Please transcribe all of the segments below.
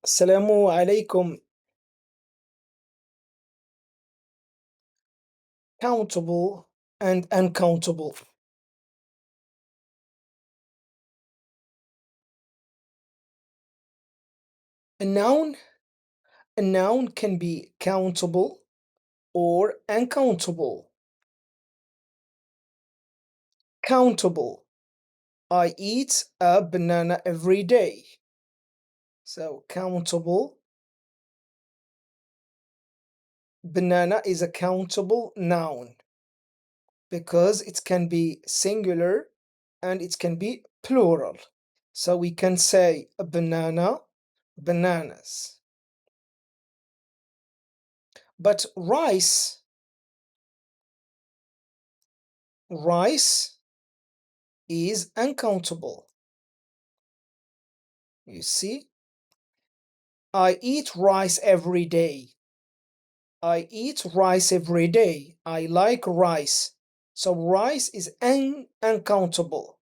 Assalamu alaikum. Countable and uncountable. A noun, a noun can be countable or uncountable. Countable. I eat a banana every day. So countable. Banana is a countable noun because it can be singular and it can be plural. So we can say a banana, bananas. But rice is uncountable. You see, I eat rice every day. I eat rice every day. I like rice. So rice is uncountable.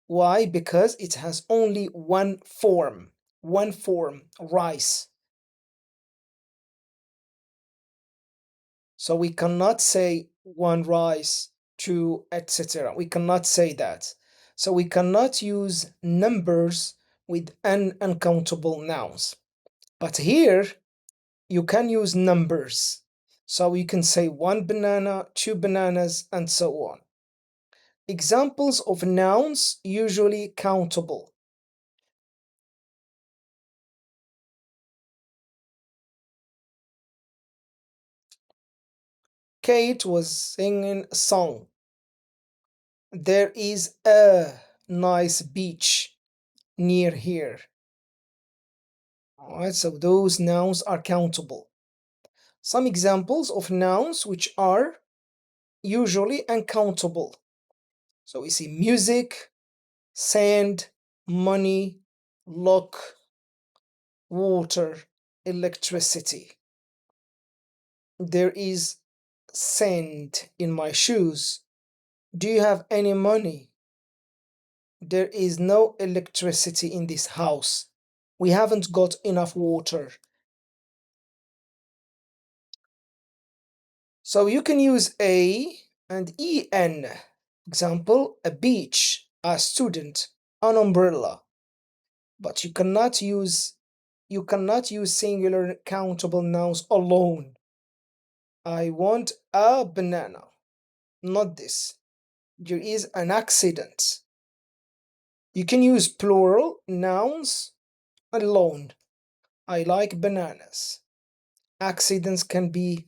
Why? Because it has only one form, rice. So we cannot say one rice, two, etc. We cannot say that. So we cannot use numbers with uncountable nouns. But here you can use numbers. So you can say one banana, two bananas, and so on. Examples of nouns usually countable. Kate was singing a song. There is a nice beach near here. Alright, so those nouns are countable. Some examples of nouns which are usually uncountable. So we see music, sand, money, look, water, electricity. There is sand in my shoes. Do you have any money? There is no electricity in this house. We haven't got enough water. So you can use a and en. Example, a beach, a student, an umbrella. But you cannot use singular countable nouns alone. I want a banana. Not this. There is an accident. You can use plural nouns alone. I like bananas. Accidents can be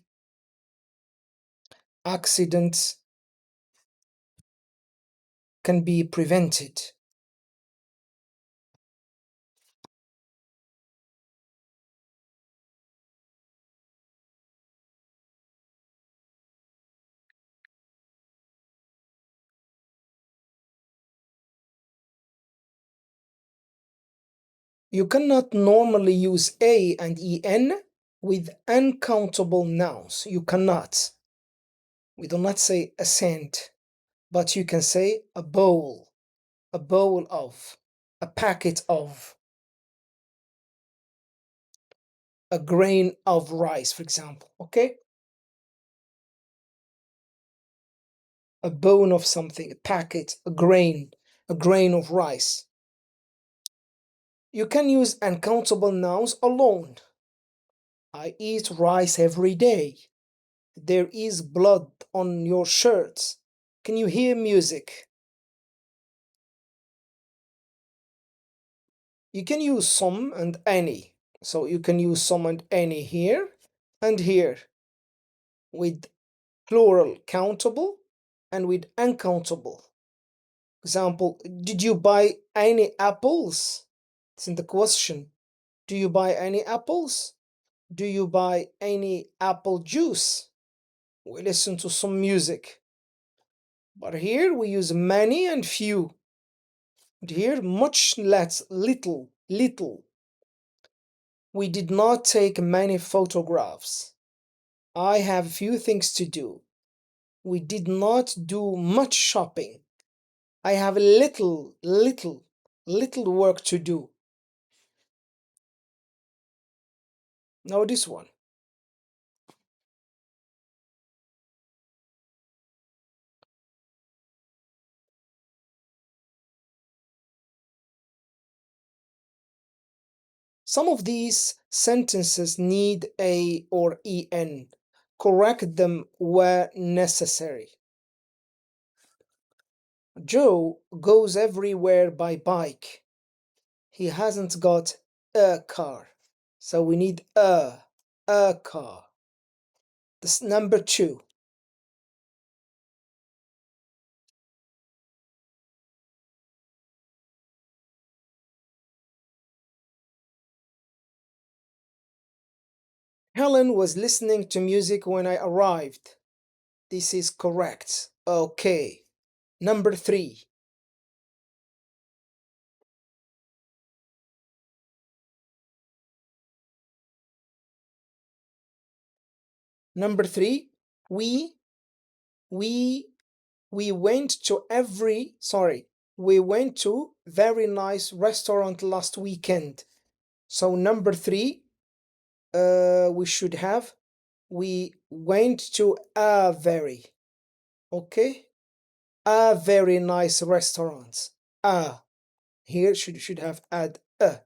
prevented. You cannot normally use a and en with uncountable nouns. You cannot. We do not say a cent, but you can say a bowl of, a packet of, a grain of rice, for example. Okay? A bone of something, a packet, a grain of rice. You can use uncountable nouns alone. I eat rice every day. There is blood on your shirt. Can you hear music? You can use some and any. So you can use some and any here and here with plural countable and with uncountable. Example, did you buy any apples? It's in the question. Do you buy any apples? Do you buy any apple juice? We listen to some music. But here we use many and few. And here much less, little. We did not take many photographs. I have few things to do. We did not do much shopping. I have little work to do. Now this one. Some of these sentences need a or en. Correct them where necessary. Joe goes everywhere by bike. He hasn't got a car. So we need a car. This number two. Helen was listening to music when I arrived. This is correct. Okay. Number three. Number three. We we we went to we went to very nice restaurant last weekend. So number three, we should have we went to a very, okay, a very nice restaurant. Here should have add a.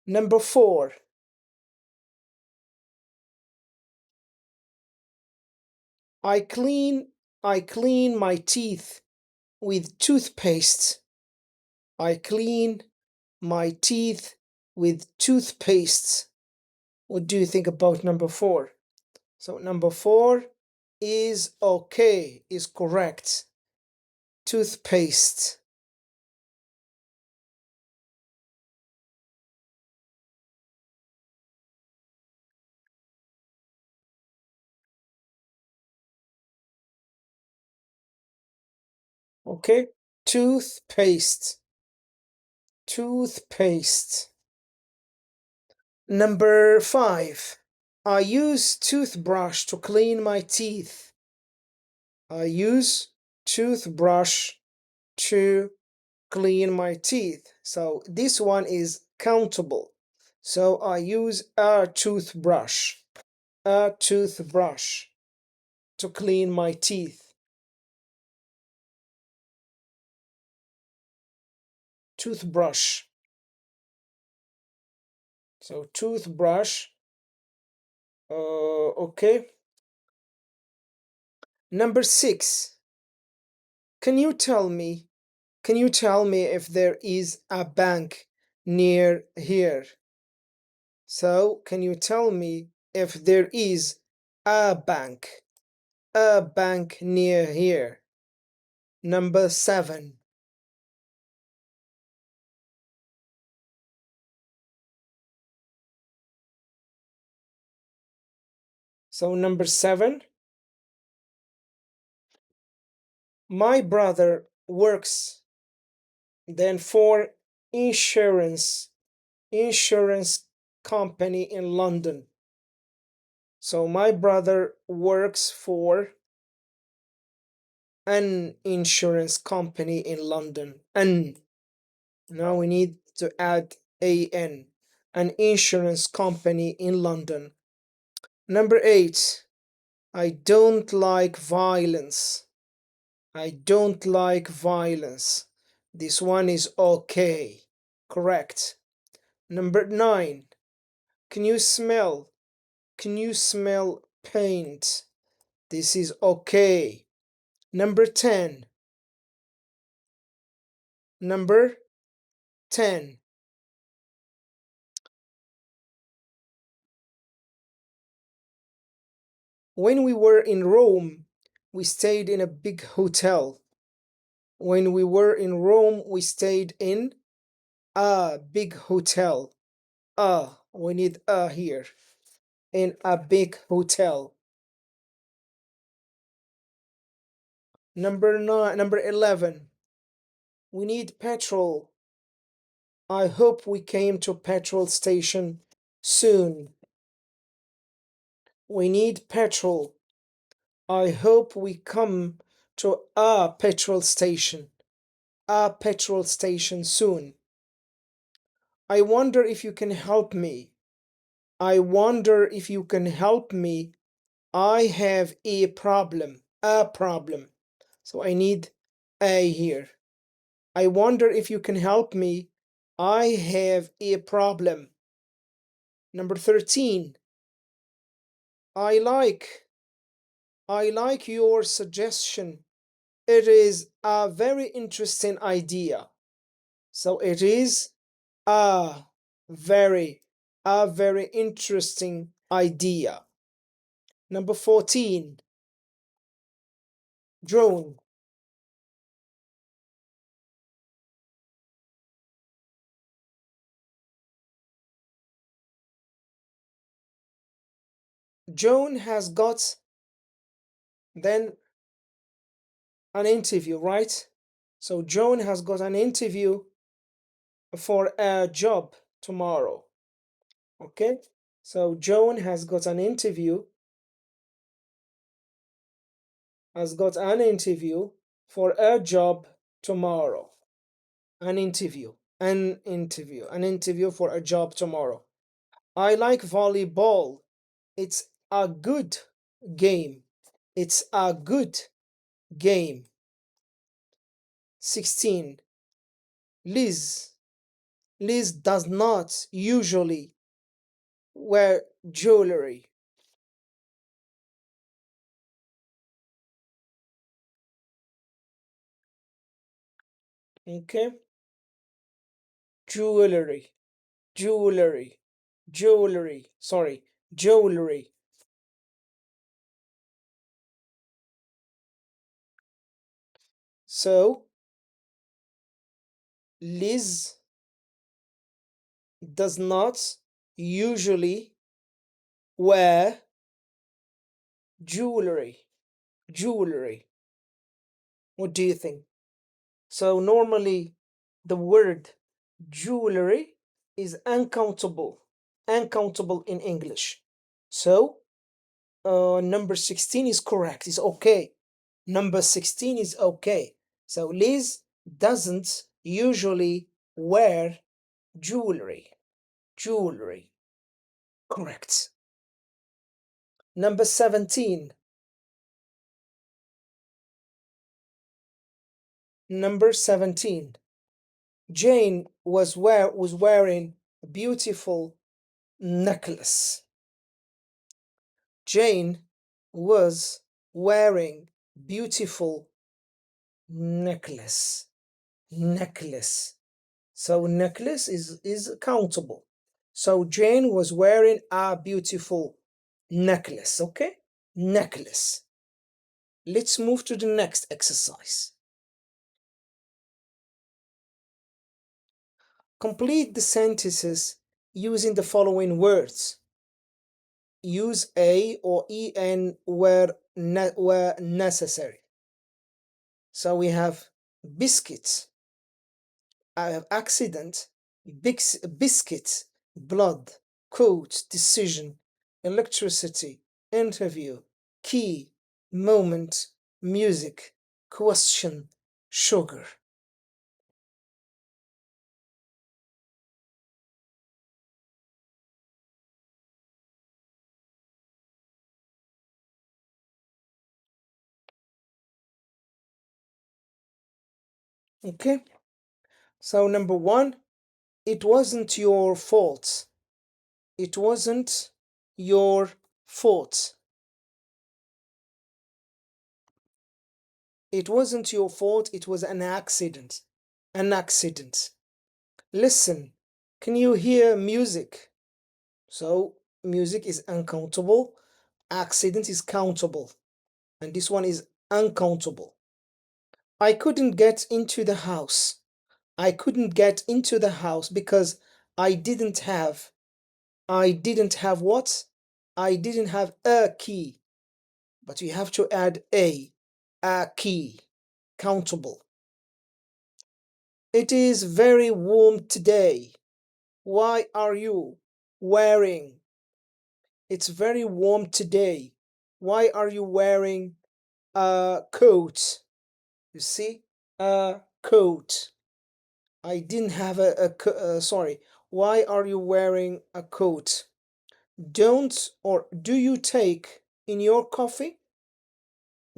Number four. I clean I clean my teeth with toothpaste. I clean my teeth with toothpaste. What do you think about number four? So number four is okay, is correct. Toothpaste. Okay, toothpaste. Toothpaste. Number five. I use toothbrush to clean my teeth. I use toothbrush to clean my teeth. So this one is countable. So I use a toothbrush. A toothbrush to clean my teeth. Toothbrush. So toothbrush. Okay. Number six. Can you tell me? Can you tell me if there is a bank near here? So can you tell me if there is a bank? A bank near here. Number seven. So number seven. My brother works then for insurance insurance company in London. So my brother works for an insurance company in London. And now we need to add an. An insurance company in London. Number eight. I don't like violence. I don't like violence. This one is okay. Correct. Number nine. Can you smell? Can you smell paint? This is okay. Number 10. Number 10. When we were in Rome, we stayed in a big hotel. When we were in Rome, we stayed in a big hotel. We need a here. In a big hotel. Number 11. We need petrol. I hope we came to petrol station soon. We need petrol. I hope we come to a petrol station. A petrol station soon. I wonder if you can help me. I wonder if you can help me. I have a problem. A problem. So I need a here. I wonder if you can help me. I have a problem. Number 13. I like. I like your suggestion. It is a very interesting idea. So it is a very, a very interesting idea. Number 14. Drone. Joan has got then an interview, right? So Joan has got an interview for a job tomorrow. Okay? So Joan has got an interview for a job tomorrow. An interview for a job tomorrow. I like volleyball. It's a good game. It's a good game. 16. Liz. Liz does not usually wear jewelry. Okay? Jewelry. Jewelry. Jewelry. Sorry. Jewelry. So, Liz does not usually wear jewelry. Jewelry. What do you think? So, normally the word jewelry is uncountable. Uncountable in English. So, number 16 is correct. It's okay. Number 16 is okay. So, Liz doesn't usually wear jewelry. Jewelry. Correct. Number 17. Number 17. Jane was wearing a beautiful necklace. Jane was wearing beautiful necklace. Necklace. So necklace is countable. So Jane was wearing a beautiful necklace. Okay? Necklace. Let's move to the next exercise. Complete the sentences using the following words. Use a or en where necessary. So we have biscuits, I have accident, biscuit, blood, quote, decision, electricity, interview, key, moment, music, question, sugar. Okay, so number one, it wasn't your fault. It wasn't your fault. It wasn't your fault, it was an accident. An accident. Listen, can you hear music? So, music is uncountable, accident is countable, and this one is uncountable. I couldn't get into the house. I couldn't get into the house because I didn't have. I didn't have what? I didn't have a key. But you have to add a key. Countable. It is very warm today. Why are you wearing? It's very warm today. Why are you wearing a coat? You see? A coat. I didn't have sorry. Why are you wearing a coat? Don't or do you take in your coffee?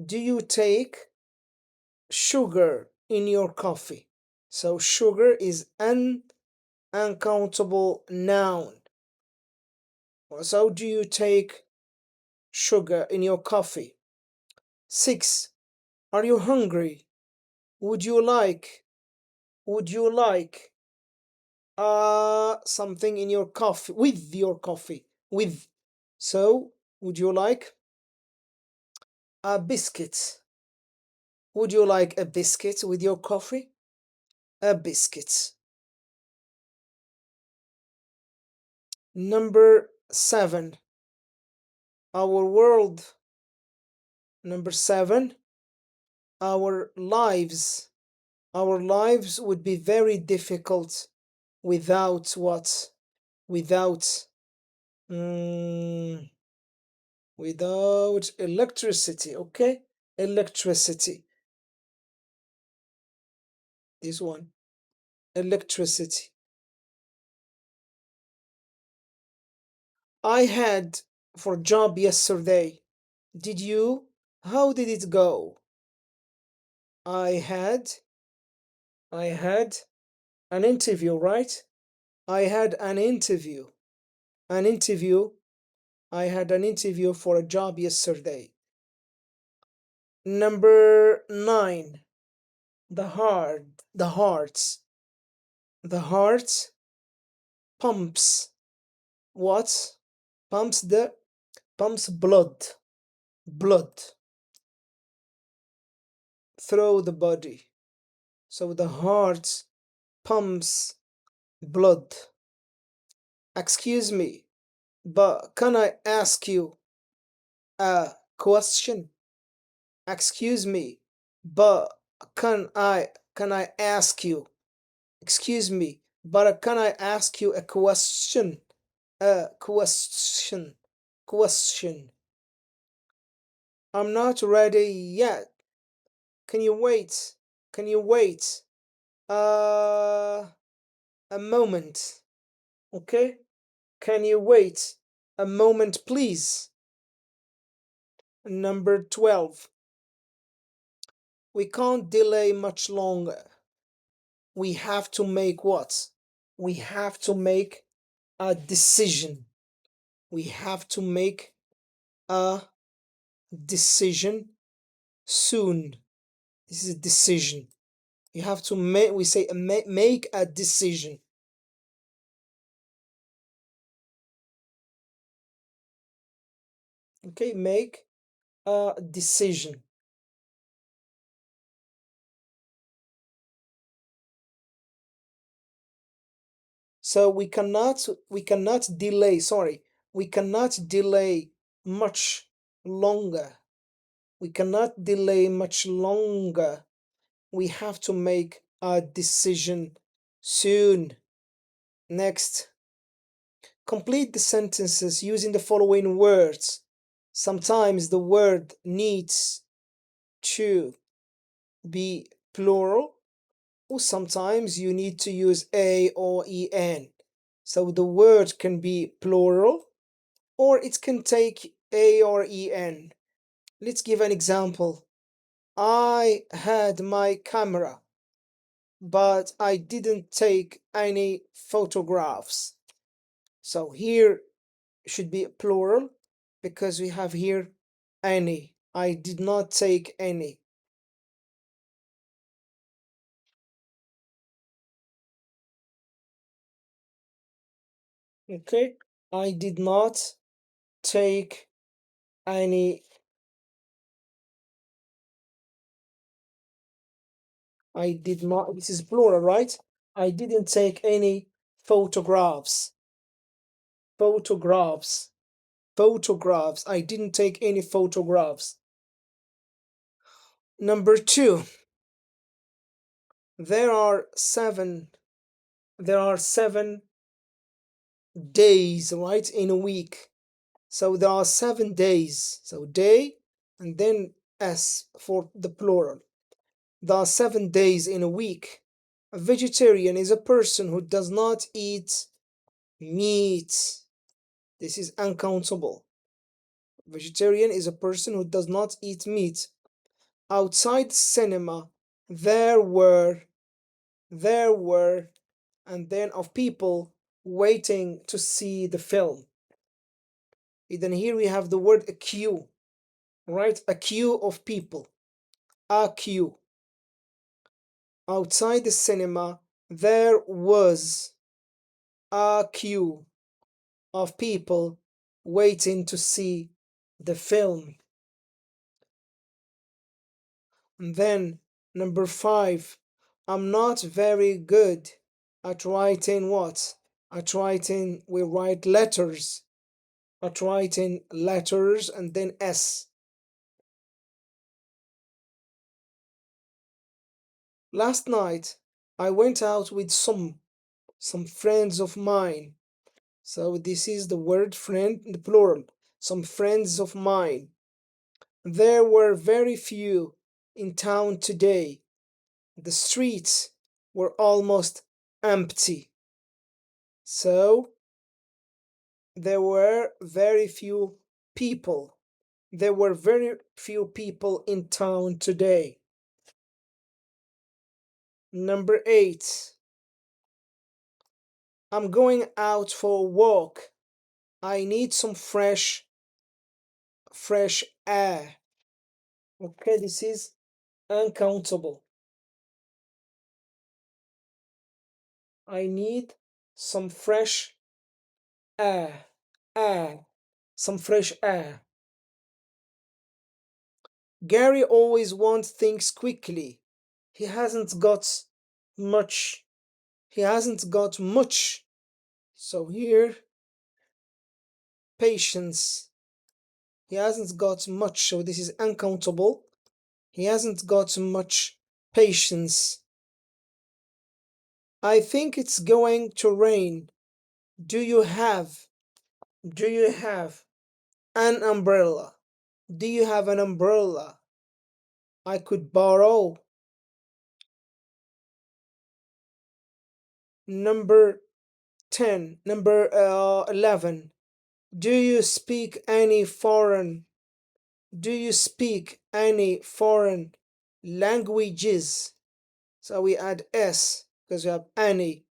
Do you take sugar in your coffee? So sugar is an uncountable noun. So do you take sugar in your coffee? 6. Are you hungry? Would you like would you like something in your coffee with your coffee? With. So, would you like a biscuit? Would you like a biscuit with your coffee? A biscuit. Number 7. Our world. Number 7. Our lives. Our lives would be very difficult without what? Without mm, without electricity, okay? Electricity. This one. Electricity. I had for job yesterday. Did you? How did it go? I had I had an interview, right? I had an interview. An interview. I had an interview for a job yesterday. Number 9. The heart. The hearts. The heart pumps. What? Pumps blood. Blood through the body. So the heart pumps blood. Excuse me, but can I ask you a question? Excuse me, but can I ask you? Excuse me, but can I ask you a question? A question. Question. I'm not ready yet. Can you wait? Can you wait? Uh, a moment. Okay? Can you wait a moment, please? Number 12. We can't delay much longer. We have to make what? We have to make a decision. We have to make a decision soon. This is a decision. You have to make, we say, make a decision. Okay, make a decision. So we cannot delay, sorry, we cannot delay much longer. We cannot delay much longer. We have to make a decision soon. Next, complete the sentences using the following words. Sometimes the word needs to be plural, or sometimes you need to use a or en. So the word can be plural, or it can take a or en. Let's give an example. I had my camera, but I didn't take any photographs. So here should be plural because we have here any. I did not take any. Okay, I did not take any. I did not, this is plural, right? I didn't take any photographs. Photographs. Photographs. I didn't take any photographs. Number 2. There are 7 days, right, in a week. So there are 7 days. So day and then s for the plural. There are 7 days in a week. A vegetarian is a person who does not eat meat. This is uncountable. Vegetarian is a person who does not eat meat. Outside cinema, there were, there were, and then of people waiting to see the film. And then here we have the word a queue, right? A queue of people. A queue. Outside the cinema, there was a queue of people waiting to see the film. And then number 5, I'm not very good at writing what? At writing, we write letters. At writing letters and then S. Last night, I went out with some friends of mine. So this is the word friend in the plural. Some friends of mine. There were very few in town today. The streets were almost empty. So there were very few people. There were very few people in town today. Number 8. I'm going out for a walk. I need some fresh air. Okay, this is uncountable. I need some fresh air. Air. Some fresh air. Gary always wants things quickly. He hasn't got much. He hasn't got much. So here, patience. He hasn't got much. So this is uncountable. He hasn't got much patience. I think it's going to rain. Do you have an umbrella? Do you have an umbrella I could borrow? Number 10, number 11. Do you speak any foreign? Do you speak any foreign languages? So we add S because we have any.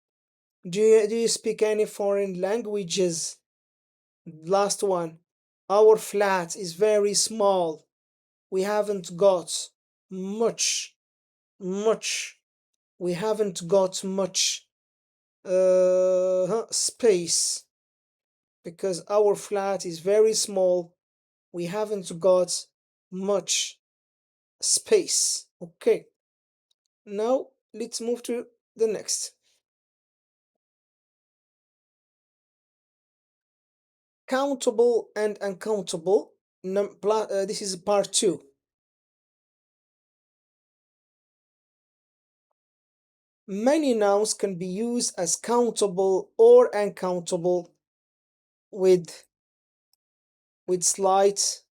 Do you speak any foreign languages? Last one. Our flat is very small. We haven't got much. We haven't got much space because our flat is very small. We haven't got much space. Okay. Now let's move to the next. Countable and uncountable. This is part 2. Many nouns can be used as countable or uncountable with slight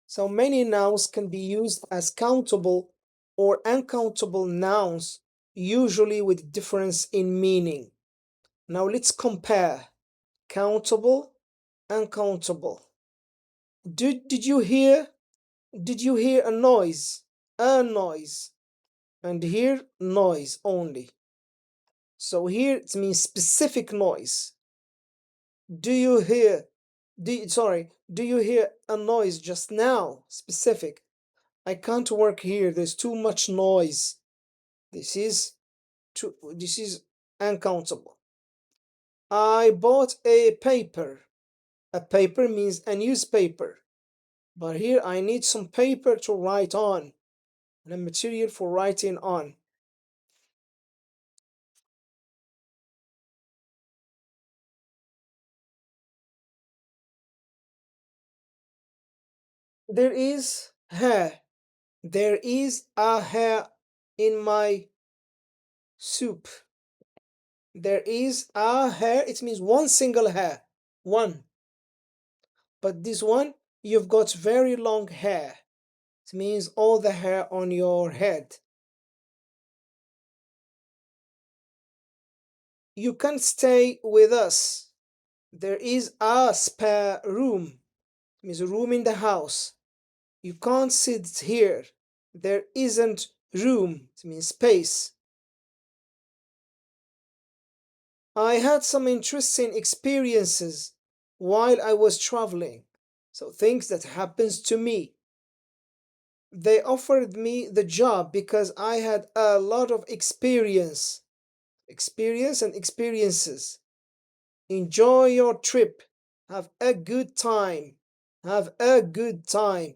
so many nouns can be used as countable or uncountable nouns, usually with difference in meaning. Now let's compare countable, uncountable. Did you hear a noise? A noise. And here noise only. So here it means specific noise. Do you hear do you hear a noise just now? Specific. I can't work here. There's too much noise. This is uncountable. I bought a paper. A paper means a newspaper. But here I need some paper to write on. And a material for writing on. There is hair. There is a hair in my soup. There is a hair. It means one single hair. One. But this one, you've got very long hair. It means all the hair on your head. You can stay with us. There is a spare room. Means a room in the house. You can't sit here. There isn't room. It means space. I had some interesting experiences while I was traveling. So things that happens to me. They offered me the job because I had a lot of experience. Experience and experiences. Enjoy your trip. Have a good time. Have a good time.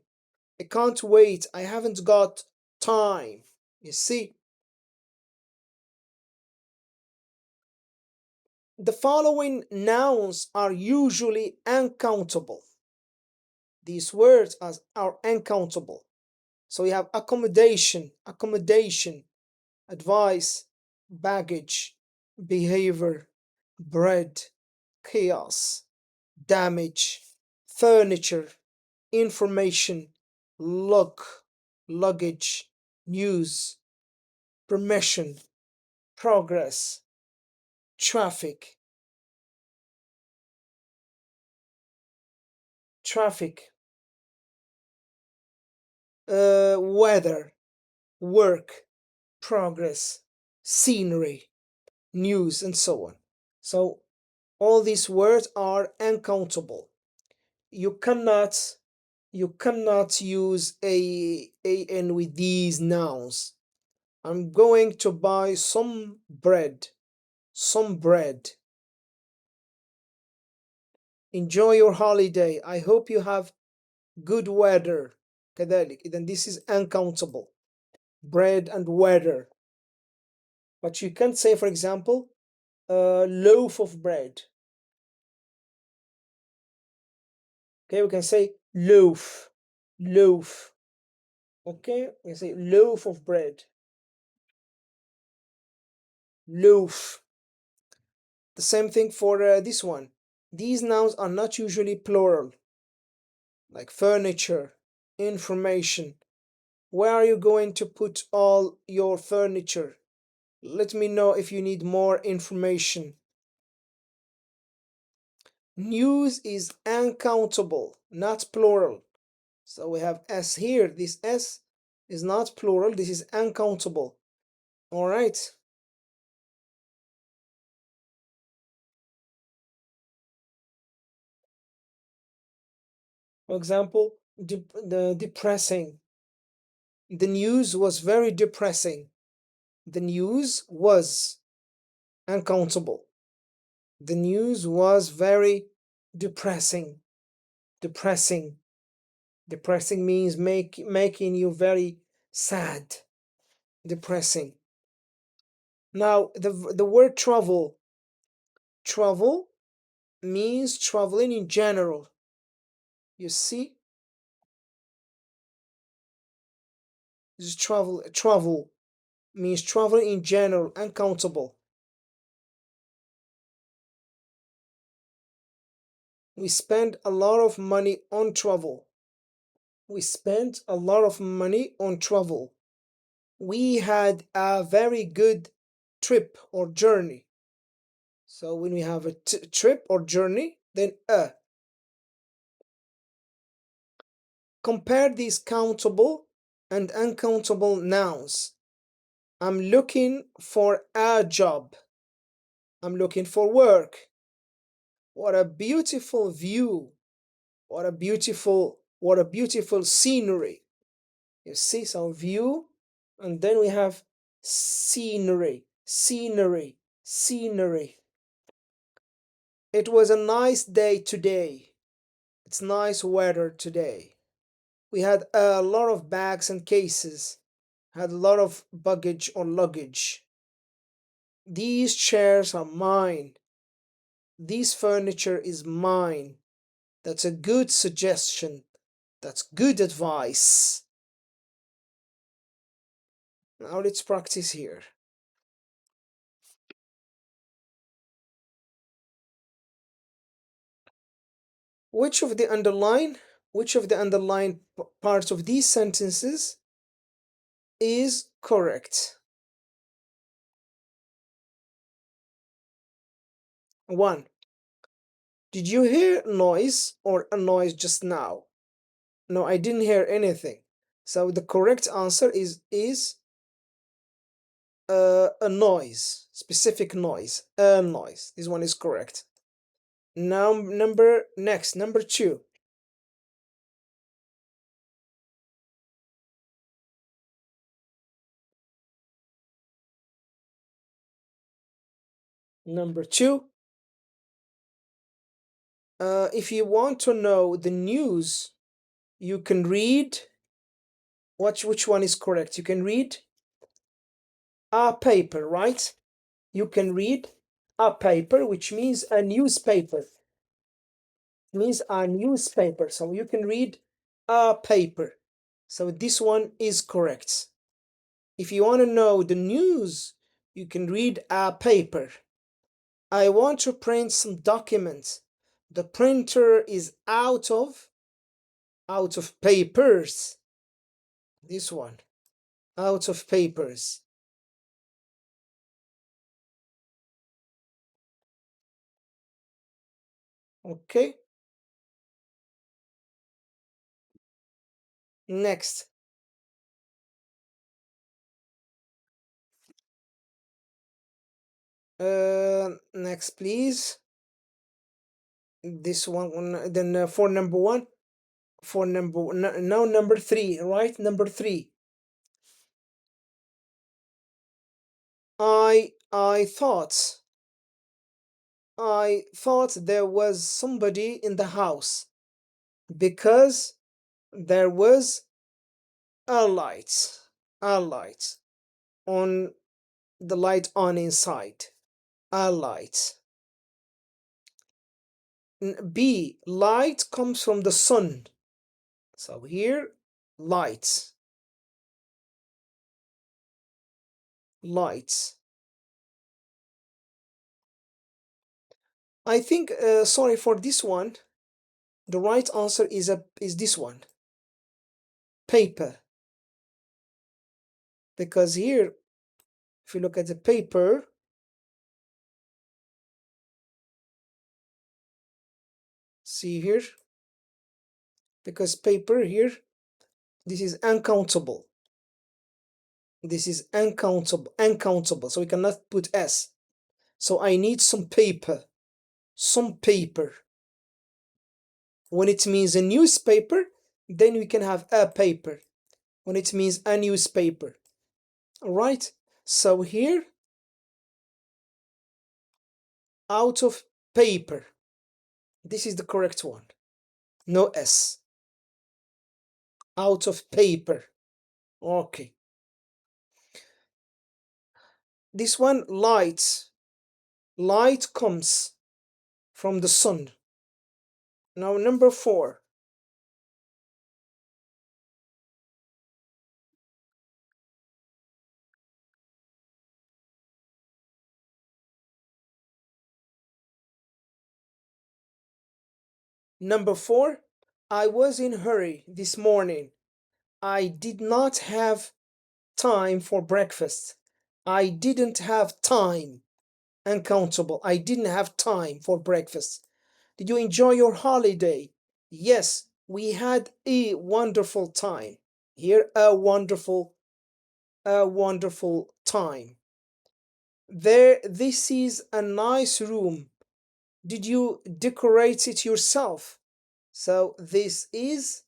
I can't wait. I haven't got time. You see, the following nouns are usually uncountable. These words are uncountable. So we have accommodation, advice, baggage, behavior, bread, chaos, damage, furniture, information, look, luggage, news, permission, progress, traffic, traffic, weather, work, progress, scenery, news, and so on. So all these words are uncountable. You cannot you cannot use a an with these nouns. I'm going to buy some bread. Some bread. Enjoy your holiday. I hope you have good weather. كذلك. إذن this is uncountable. Bread and weather. But you can't say, for example, a loaf of bread. Okay, we can say loaf. Loaf. Okay, we can say loaf of bread. Loaf. The same thing for this one. These nouns are not usually plural, like furniture, information. Where are you going to put all your furniture? Let me know if you need more information. News is uncountable, not plural. So we have S here. This S is not plural. This is uncountable. All right. For example, the depressing. The news was very depressing. The news was uncountable. The news was very depressing. Depressing. Depressing means making you very sad. Depressing. Now, the word travel. Travel means traveling in general. You see? This is travel. Travel means traveling in general, uncountable. We spend a lot of money on travel. We spent a lot of money on travel. We had a very good trip or journey. So when we have a trip or journey, then compare these countable and uncountable nouns. I'm looking for a job. I'm looking for work. What a beautiful view. What a beautiful scenery. You see some view, and then we have scenery, scenery, scenery. It was a nice day today. It's nice weather today. We had a lot of bags and cases. Had a lot of baggage or luggage. These chairs are mine. This furniture is mine. That's a good suggestion. That's good advice. Now let's practice here. Which of the underline, which of the underlined parts of these sentences is correct? One, did you hear noise or a noise just now? No, I didn't hear anything. So the correct answer is a noise, specific noise, a noise. This one is correct. Now number two. Number two, if you want to know the news, you can read. Watch which one is correct. You can read a paper, right? You can read a paper, which means a newspaper. It means a newspaper. So you can read a paper. So this one is correct. If you want to know the news, you can read a paper. I want to print some documents. The printer is out of papers. This one, out of papers. Okay. Next. Next, please. This one. Then for number one. For now number three, right? Number three. I thought there was somebody in the house because there was a light, a light on the light on inside, a light. B, light comes from the sun. So here, light, light. I think, sorry for this one. The right answer is this one, paper. Because here, if you look at the paper, see here, because paper here, this is uncountable. This is uncountable. So we cannot put S. So I need some paper, some paper. When it means a newspaper, then we can have a paper. When it means a newspaper. All right. So here, out of paper. This is the correct one. No S. Out of paper. Okay. This one, light. Light comes from the sun. Now number four. Number four, I was in a hurry this morning. I did not have time for breakfast. I didn't have time. Uncountable. I didn't have time for breakfast. Did you enjoy your holiday? Yes, we had a wonderful time. Here, a wonderful time. There, this is a nice room. Did you decorate it yourself? So this is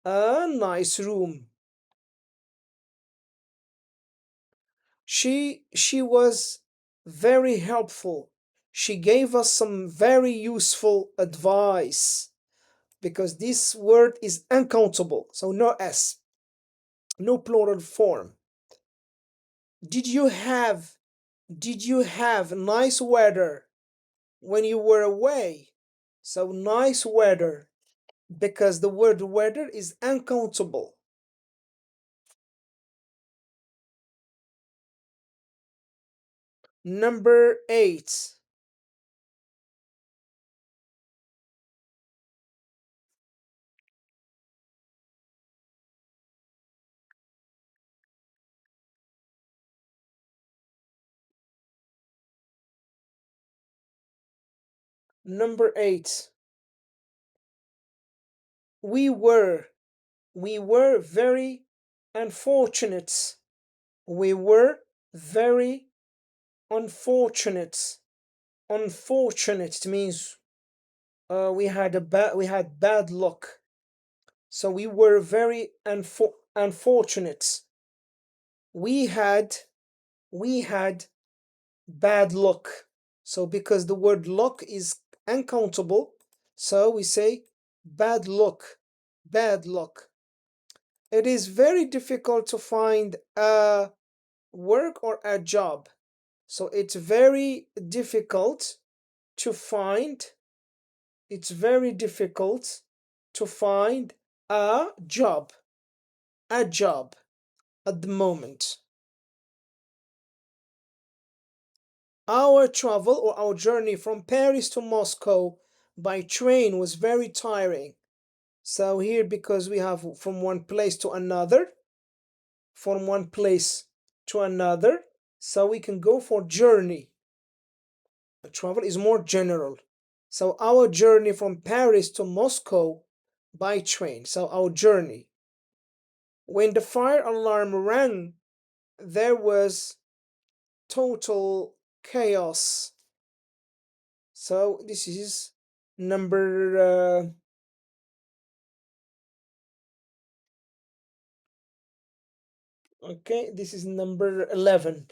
a nice room. She was very helpful. She gave us some very useful advice because this word is uncountable. So no S, no plural form. Did you have did you have nice weather when you were away? So nice weather because the word weather is uncountable. Number 8. Number 8. We were. We were very unfortunate. We were very unfortunate. Unfortunate, it means we had bad luck. So we were very unfortunate. We had we had bad luck. So because the word luck is uncountable, so we say bad luck. Bad luck. It is very difficult to find a work or a job. So it's very difficult to find it's very difficult to find a job. A job at the moment. Our travel or our journey from Paris to Moscow by train was very tiring. So here, because we have from one place to another, from one place to another, so we can go for journey. The travel is more general. So our journey from Paris to Moscow by train. So our journey. When the fire alarm rang, there was total chaos. So this is number okay, this is number 11.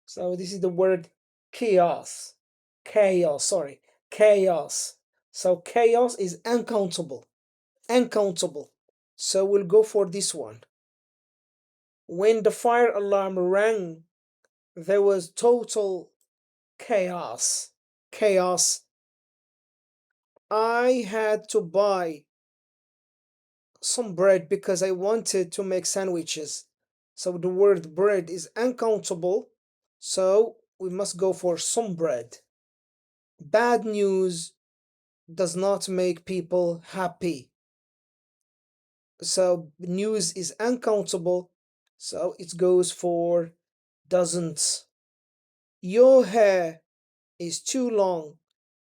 So this is the word chaos. Chaos, sorry. Chaos. So chaos is uncountable. Uncountable. So we'll go for this one. When the fire alarm rang, there was total chaos. Chaos. I had to buy some bread because I wanted to make sandwiches. So the word bread is uncountable. So we must go for some bread. Bad news does not make people happy. So news is uncountable. So it goes for doesn't. Your hair is too long.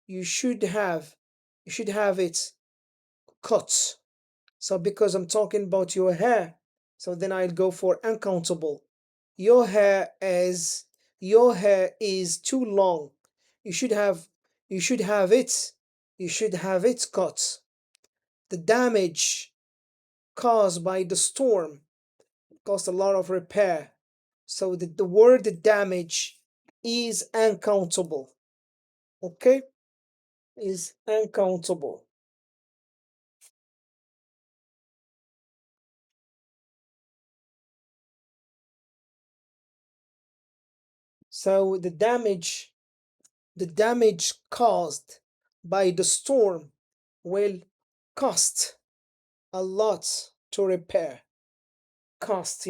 You should have you should have it cut. So because I'm talking about your hair, so then I'll go for uncountable. Your hair is your hair is too long. You should have you should have it you should have it cut. The damage caused by the storm cost a lot of repair. So the word damage is uncountable. Okay? Is uncountable. So the damage caused by the storm will cost a lot to repair. Cost,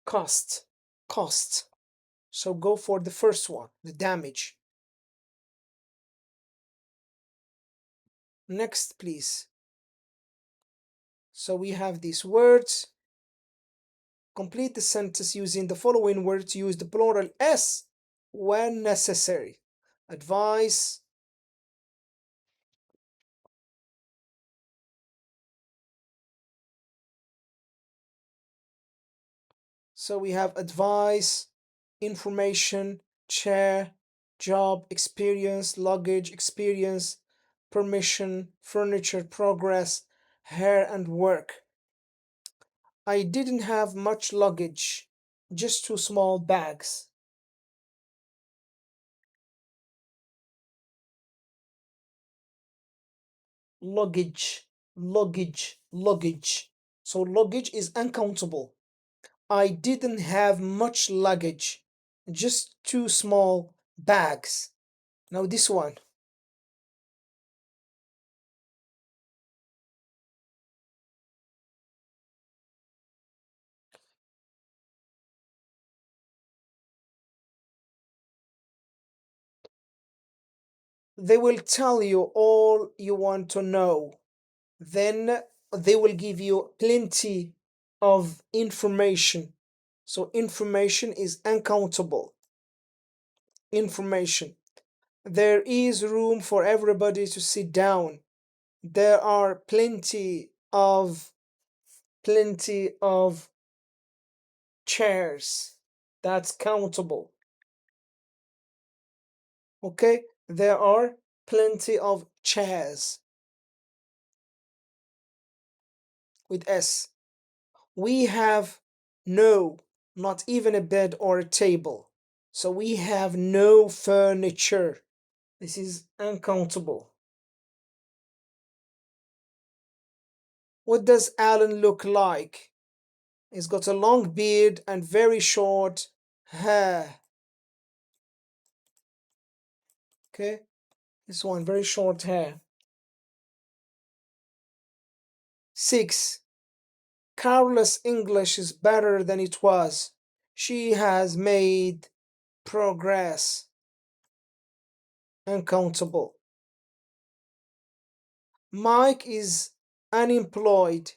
cost, cost. So go for the first one, the damage. Next, please. So we have these words. Complete the sentence using the following words. Use the plural s when necessary. Advice. So we have advice, information, chair, job, experience, luggage, experience, permission, furniture, progress, hair, and work. I didn't have much luggage, just two small bags. Luggage, luggage, luggage. So luggage is uncountable. I didn't have much luggage, just two small bags. Now this one. They will tell you all you want to know. Then they will give you plenty of information. So information is uncountable. Information. There is room for everybody to sit down. There are plenty of chairs. That's countable. Okay? There are plenty of chairs with S. We have no, not even a bed or a table. So we have no furniture. This is uncountable. What does Alan look like? He's got a long beard and very short hair. Okay, this one, very short hair. 6. Carla's English is better than it was. She has made progress. Uncountable. Mike is unemployed.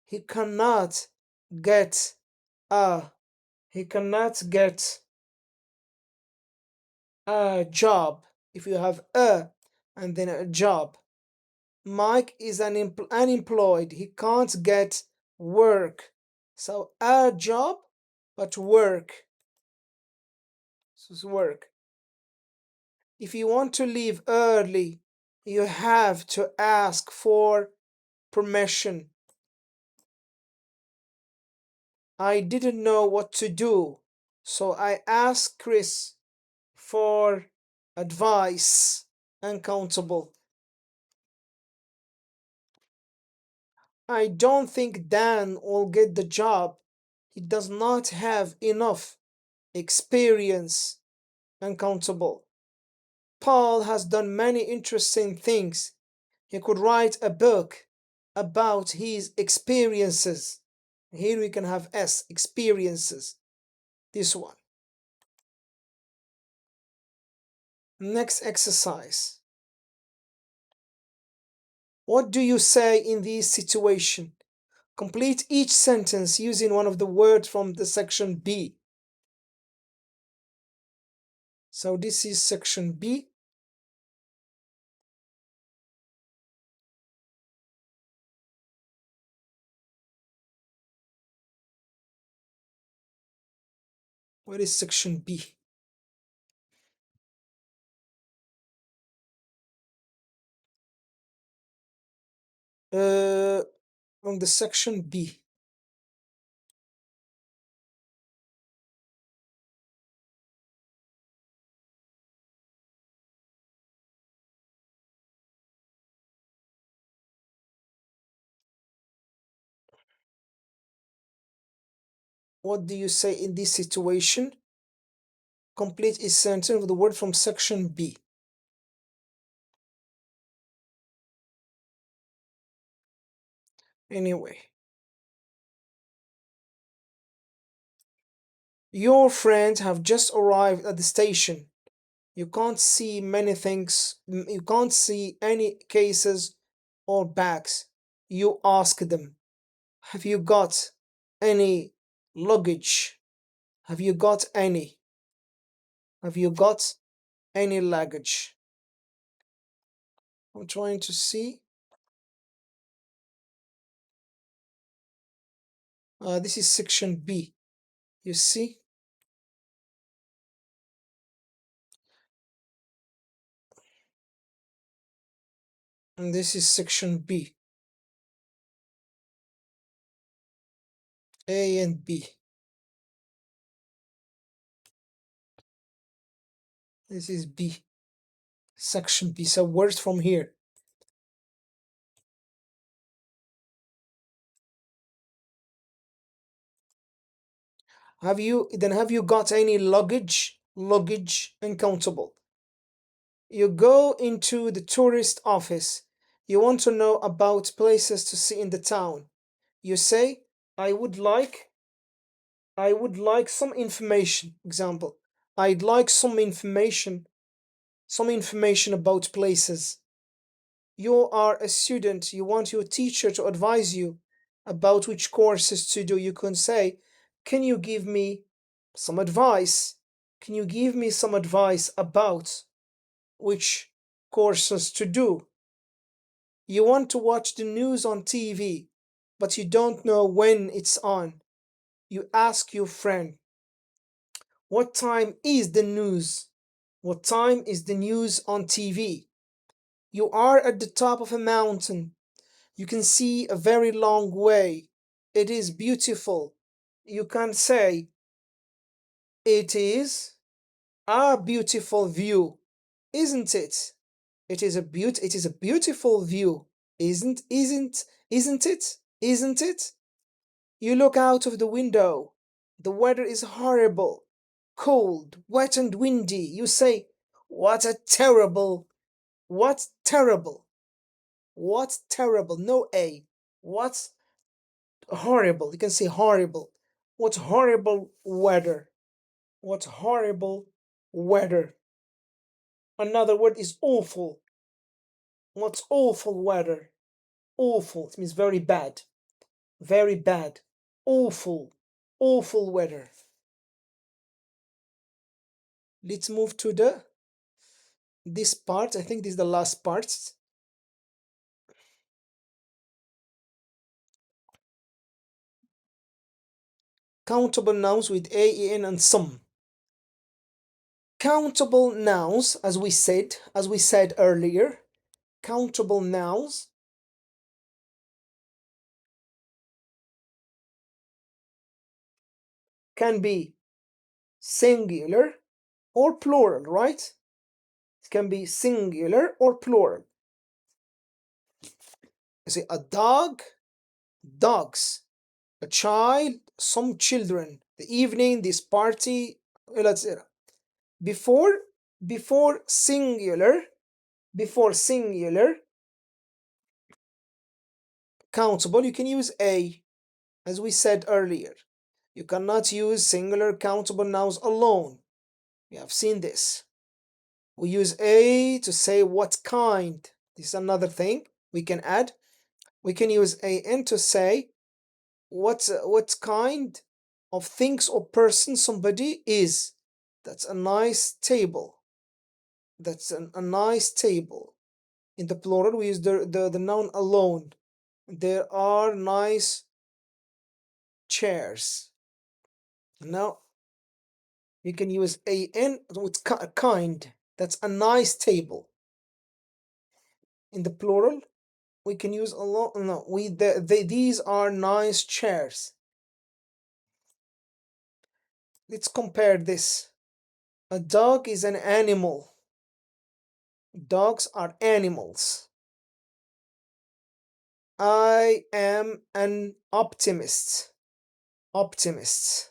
He cannot get a he cannot get a job. If you have a and then a job. Mike is unemployed. He can't get work. So a job, but work. This is work. If you want to leave early, you have to ask for permission. I didn't know what to do, so I asked Chris for advice. Uncountable. I don't think Dan will get the job. He does not have enough experience. Uncountable. Paul has done many interesting things. He could write a book about his experiences. Here we can have S, experiences. This one. Next exercise. What do you say in this situation? Complete each sentence using one of the words from the section B. So this is section B. Where is section B? On the section B. What do you say in this situation? Complete each sentence with the word from section B. Anyway. Your friends have just arrived at the station. You can't see many things. You can't see any cases or bags. You ask them, have you got any luggage? Have you got any? Have you got any luggage? I'm trying to see. This is section B. You see? And this is section B. A and B. This is B. Section B. So words from here. Have you got any luggage? Luggage uncountable. You go into the tourist office. You want to know about places to see in the town. You say, I would like some information. Example, I'd like some information about places. You are a student, you want your teacher to advise you about which courses to do. You can say, can you give me some advice? Can you give me some advice about which courses to do? You want to watch the news on TV, but you don't know when it's on. You ask your friend, what time is the news? What time is the news on TV? You are at the top of a mountain. You can see a very long way. It is beautiful. You can say, it is a beautiful view, isn't it? It is a beautiful view, isn't it? Isn't it? You look out of the window. The weather is horrible, cold, wet and windy. You say, what a terrible, what terrible, what terrible. No A. What horrible. You can say horrible. What horrible weather. What horrible weather. Another word is awful. What's awful weather? Awful. It means very bad. Very bad. Awful. Awful weather. Let's move to this part. I think this is the last part. Countable nouns with a, en, and some. Countable nouns, as we said earlier, countable nouns can be singular or plural, right? It can be singular or plural. You say a dog, dogs, a child, some children, the evening, this party, etc. Before before singular, before singular countable, you can use a, as we said earlier. You cannot use singular countable nouns alone. We have seen this. We use a to say what kind. This is another thing we can add. We can use an to say what kind of things or person somebody is. That's a nice table. That's a nice table. In the plural, we use the noun alone. There are nice chairs. Now you can use an with kind. That's a nice table. In the plural, we can use alone. No, these are nice chairs. Let's compare this. A dog is an animal. Dogs are animals. I am an optimist. Optimist.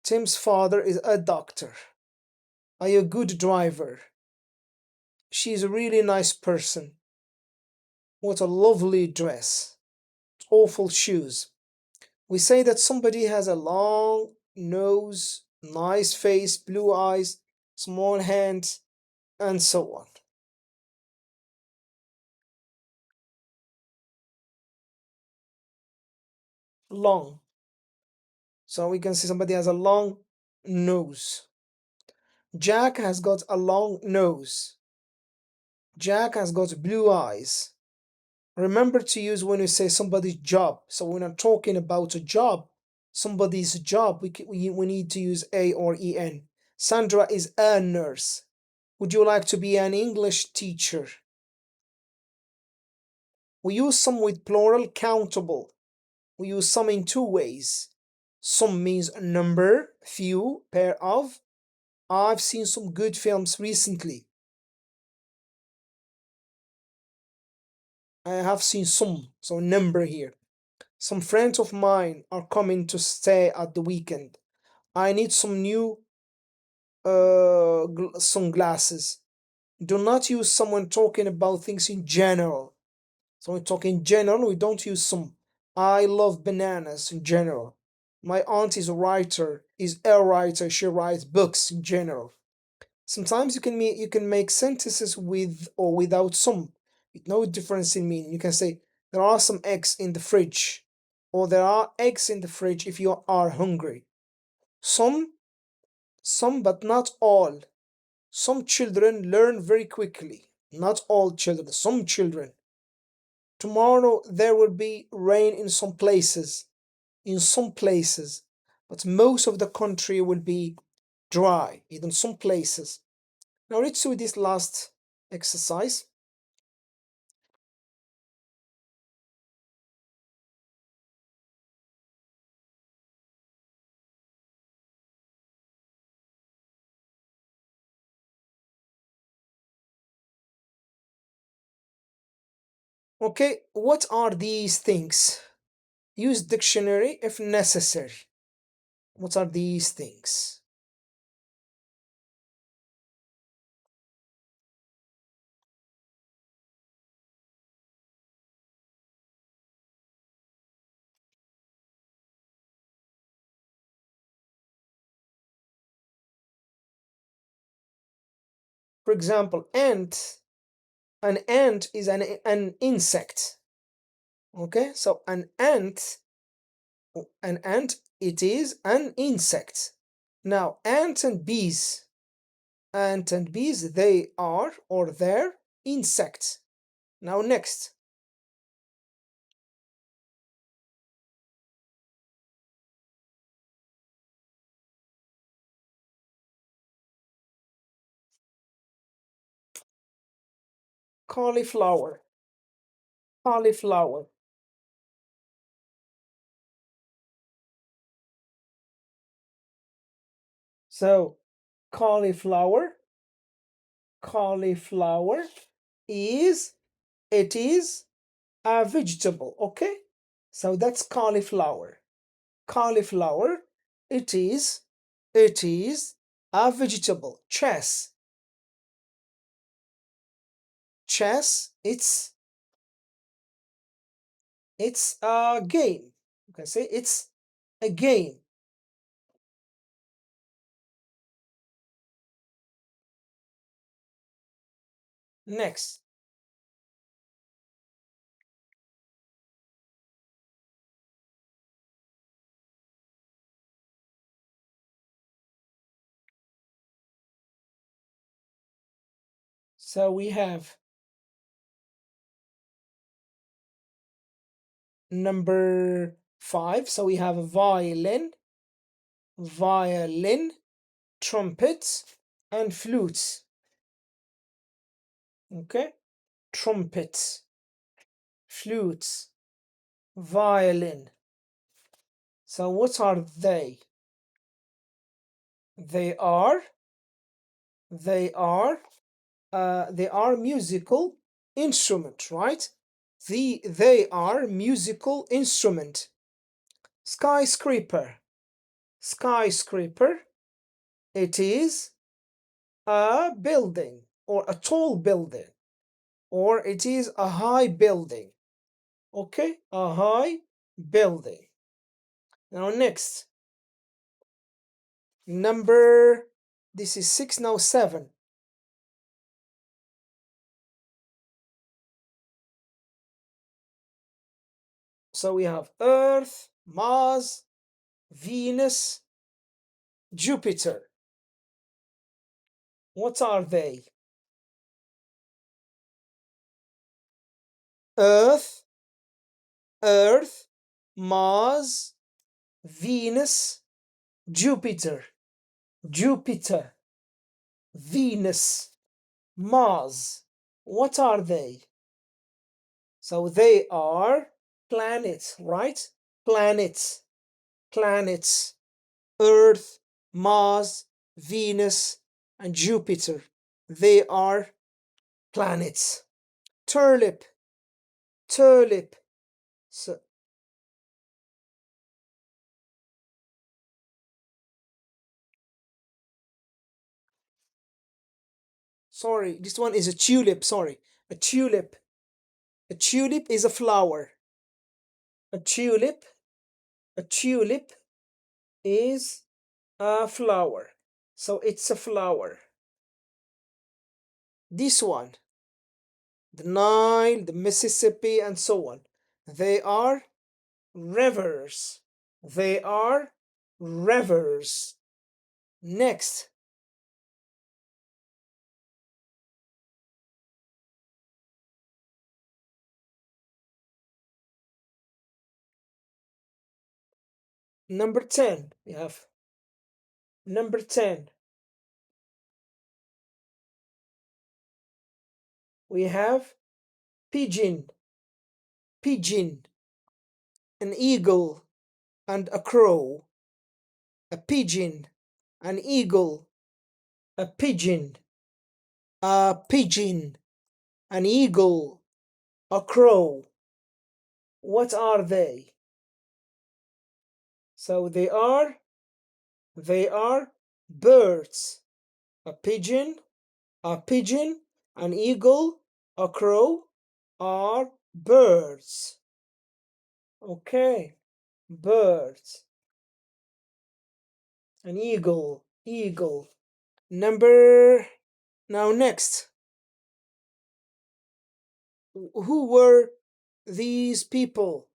Tim's father is a doctor. Are you a good driver? She's a really nice person. What a lovely dress. Awful shoes. We say that somebody has a long nose, nice face, blue eyes, small hands, and so on. Long. So we can say somebody has a long nose. Jack has got a long nose. Jack has got blue eyes. Remember to use when you say somebody's job. So when I'm talking about a job, somebody's job, we need to use a or en. Sandra is a nurse. Would you like to be an English teacher? We use some with plural countable. We use some in two ways. Some means number, few, pair of. I've seen some good films recently. I have seen some, so number here. Some friends of mine are coming to stay at the weekend. I need some new sunglasses. Do not use someone talking about things in general. So we talk in general, we don't use some. I love bananas in general. My aunt is a writer, she writes books in general. Sometimes you can make sentences with or without some. with no difference in meaning. You can say there are some eggs in the fridge, or there are eggs in the fridge if you are hungry. Some, some, but not all. Some children learn very quickly. Not all children, some children. Tomorrow there will be rain in some places, but most of the country will be dry, in some places. Now let's do this last exercise. Okay, what are these things? Use dictionary if necessary. What are these things? For example, ant. An ant is an insect. Okay, so an ant, it is an insect. Now, ant and bees, they are or they're insects. Now, next, cauliflower, cauliflower. So, cauliflower, cauliflower is, it is a vegetable, okay? So that's cauliflower. Cauliflower, it is, it is a vegetable. Chess, it's a game. You can say it's a game. Next, so we have number 5. So we have a violin, violin, trumpet, and flutes. Okay, trumpet, flutes, violin. So what are they? They are, they are, they are musical instrument, right? They are musical instrument. Skyscraper, skyscraper. It is a building or a tall building, or it is a high building. Okay, a high building. Now next, number, this is 6, now 7. So we have Earth, Mars, Venus, Jupiter. What are they? Earth, Earth, Mars, Venus, Jupiter, Jupiter, Venus, Mars. What are they? So they are planets, right? Planets, planets. Earth, Mars, Venus, and Jupiter. They are planets. Tulip, tulip. So, sorry, this one is a tulip. Sorry, a tulip. A tulip is a flower. A tulip, a tulip is a flower. So it's a flower. This one, the Nile, the Mississippi, and so on. They are rivers. They are rivers. Next, number 10. We have number 10. We have pigeon, pigeon, an eagle, and a crow. A pigeon, an eagle, a pigeon, a pigeon, an eagle, a crow. What are they? So they are birds. A pigeon, an eagle, a crow are birds. Okay, birds. An eagle, eagle. Number now next. Who were these people?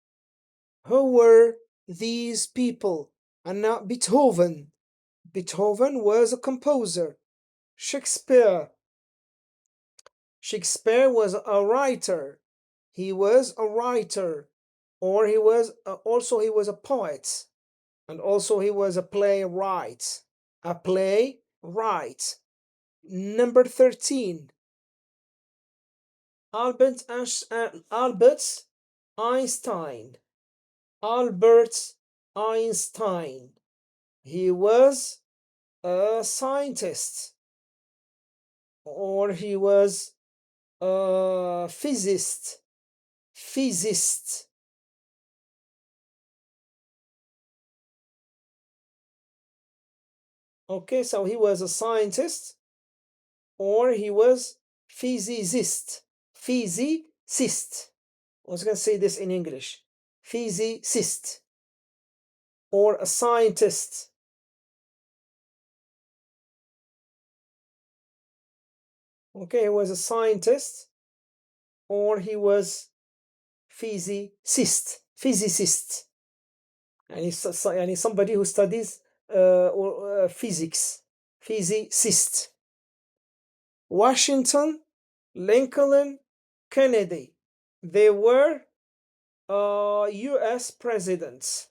Who were these people? And now Beethoven. Beethoven was a composer. Shakespeare. Shakespeare was a writer. He was a writer. Or he was also he was a poet. And also he was a playwright. A playwright. Number 13. Albert Einstein. Albert Einstein. He was a scientist, or he was a physicist. Physicist. Okay, so he was a scientist, or he was physicist. Physicist. I was going to say this in English. Physicist, or a scientist. Okay, he was a scientist, or he was physicist, and he's somebody who studies physics. Physicist. Washington, Lincoln, Kennedy. They were U.S. presidents.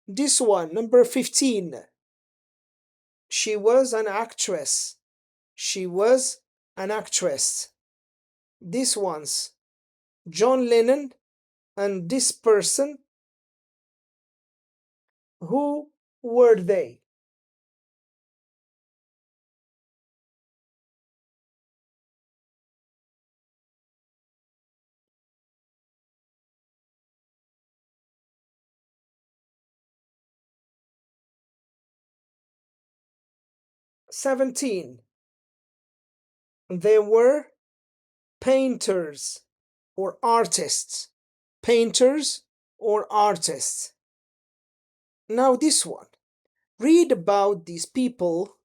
This one, number 15. She was an actress. She was an actress. This one's John Lennon and this person. Who were they? 17. They were painters or artists. Painters or artists. Now, this one. Read about these people.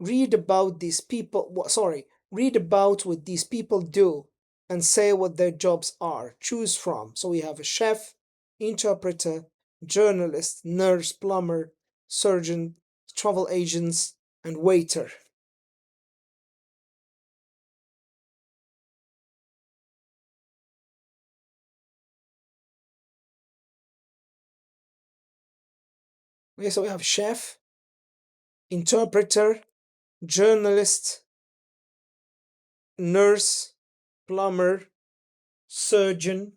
Read about these people. Sorry. Read about what these people do and say what their jobs are. Choose from. So we have a chef, interpreter, journalist, nurse, plumber, surgeon, travel agents, and waiter. Okay, so we have chef, interpreter, journalist, nurse, plumber, surgeon,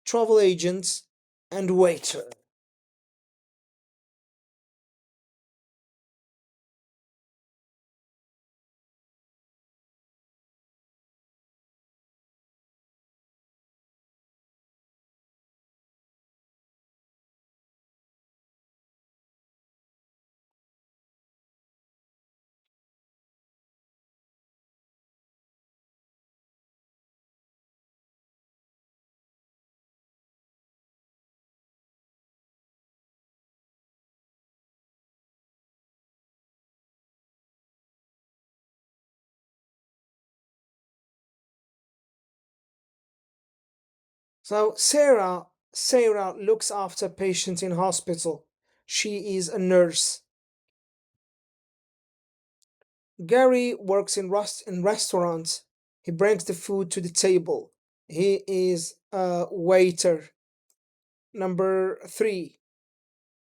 travel agent, and waiter. So Sarah looks after patients in hospital. She is a nurse. Gary works in restaurants. He brings the food to the table. He is a waiter. Number 3.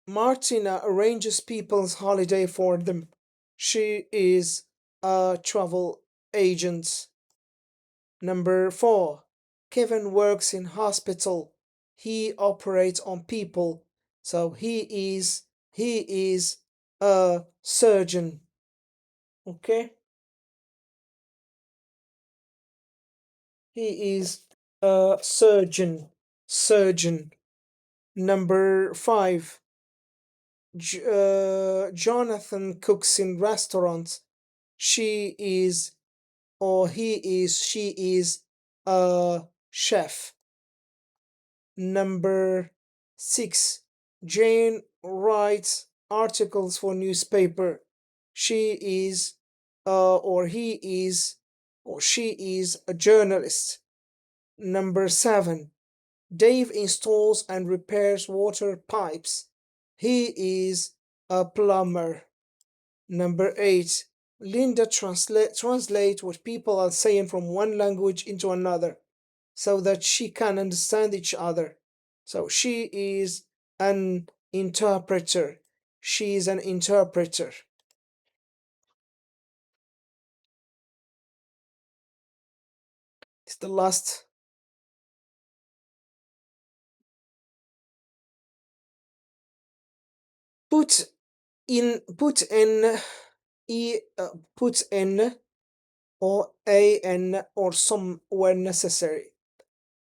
Martina arranges people's holiday for them. She is a travel agent. Number 4. Kevin works in hospital. He operates on people. So he is a surgeon. Okay? He is a surgeon. Surgeon. Number 5. Jonathan cooks in restaurants. She is or she is a chef. Number 6. Jane writes articles for newspaper. She is or he is or she is a journalist. Number 7. Dave installs and repairs water pipes. He is a plumber. Number 8. Linda translate what people are saying from one language into another so that she can understand each other. So she is an interpreter. She is an interpreter. It's the last. Put put in e put in or an or some where necessary.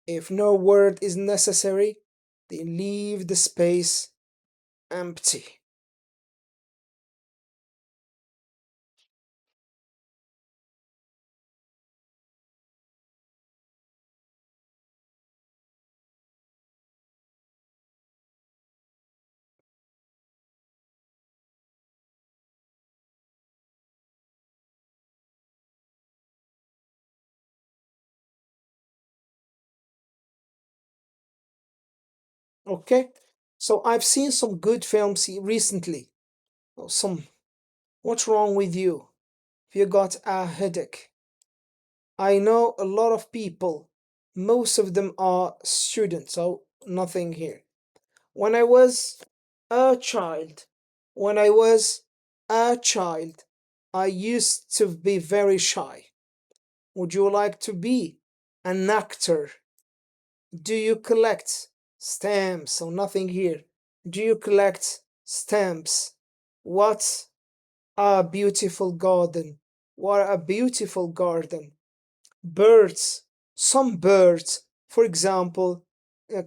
If no word is necessary, then leave the space empty. Okay? So I've seen some good films recently. Oh, some. What's wrong with you? If you got a headache. I know a lot of people. Most of them are students, so nothing here. When I was a child, when I was a child, I used to be very shy. Would you like to be an actor? Do you collect stamps? So nothing here. Do you collect stamps? What a beautiful garden. What a beautiful garden. Birds. Some birds, for example,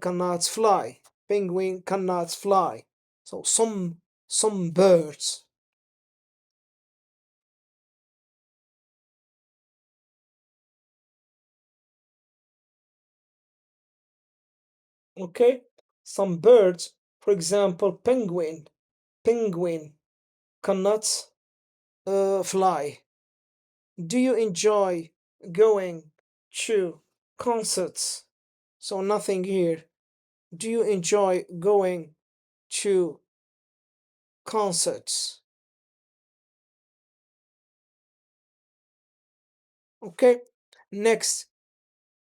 cannot fly. Penguin cannot fly. So some birds. Okay? Some birds, for example, penguin cannot fly. Do you enjoy going to concerts? So nothing here. Do you enjoy going to concerts? Okay. Next,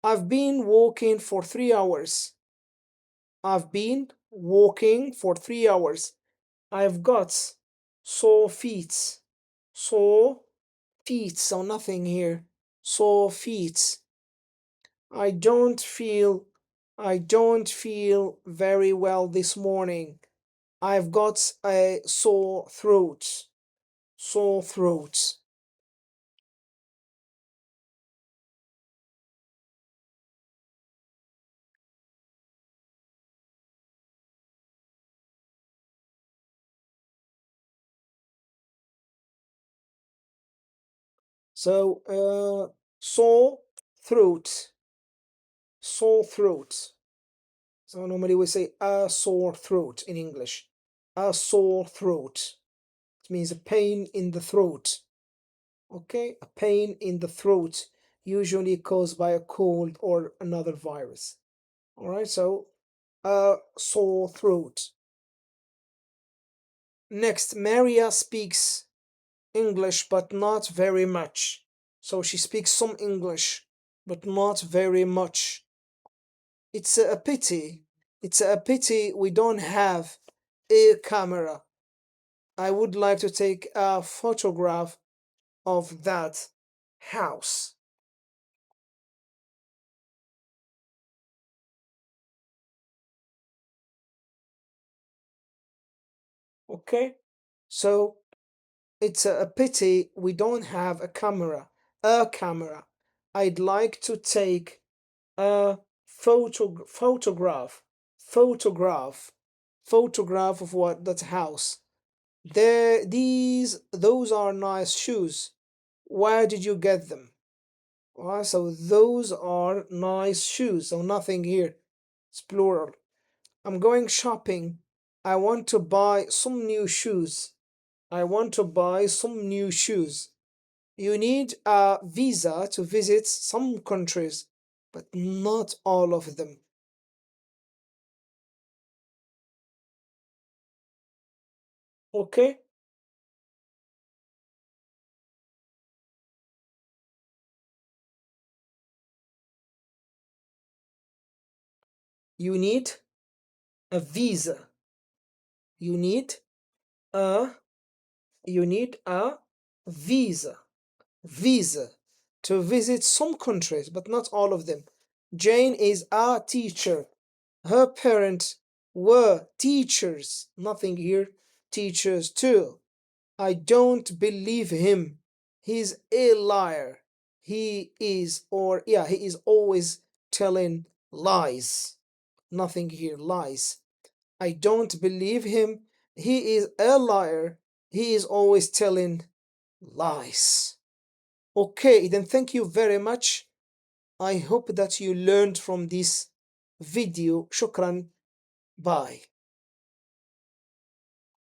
I've been walking for 3 hours. I've been walking for 3 hours. I've got sore feet. Sore feet. So nothing here. Sore feet. I don't feel I don't feel very well this morning. I've got a sore throat. Sore throat. So sore throat. Sore throat. So normally we say a sore throat in English. A sore throat. It means a pain in the throat. Okay, a pain in the throat, usually caused by a cold or another virus. All right, so sore throat. Next, Maria speaks English, but not very much. So she speaks some English, but not very much. It's a pity. It's a pity we don't have a camera. I would like to take a photograph of that house. Okay? So it's a pity we don't have a camera. A camera. I'd like to take a photograph photograph of what that house. Those are nice shoes. Where did you get them? So those are nice shoes. So nothing here. It's plural. I'm going shopping. I want to buy some new shoes. I want to buy some new shoes. You need a visa to visit some countries, but not all of them. Okay? You need a visa. You need a you need a visa. Visa to visit some countries, but not all of them. Jane is a teacher. Her parents were teachers. Nothing here. Teachers too. I don't believe him. He's a liar. He is always telling lies. Nothing here. Lies. I don't believe him. He is a liar. He is always telling lies. Okay, then thank you very much. I hope that you learned from this video. Shukran. Bye.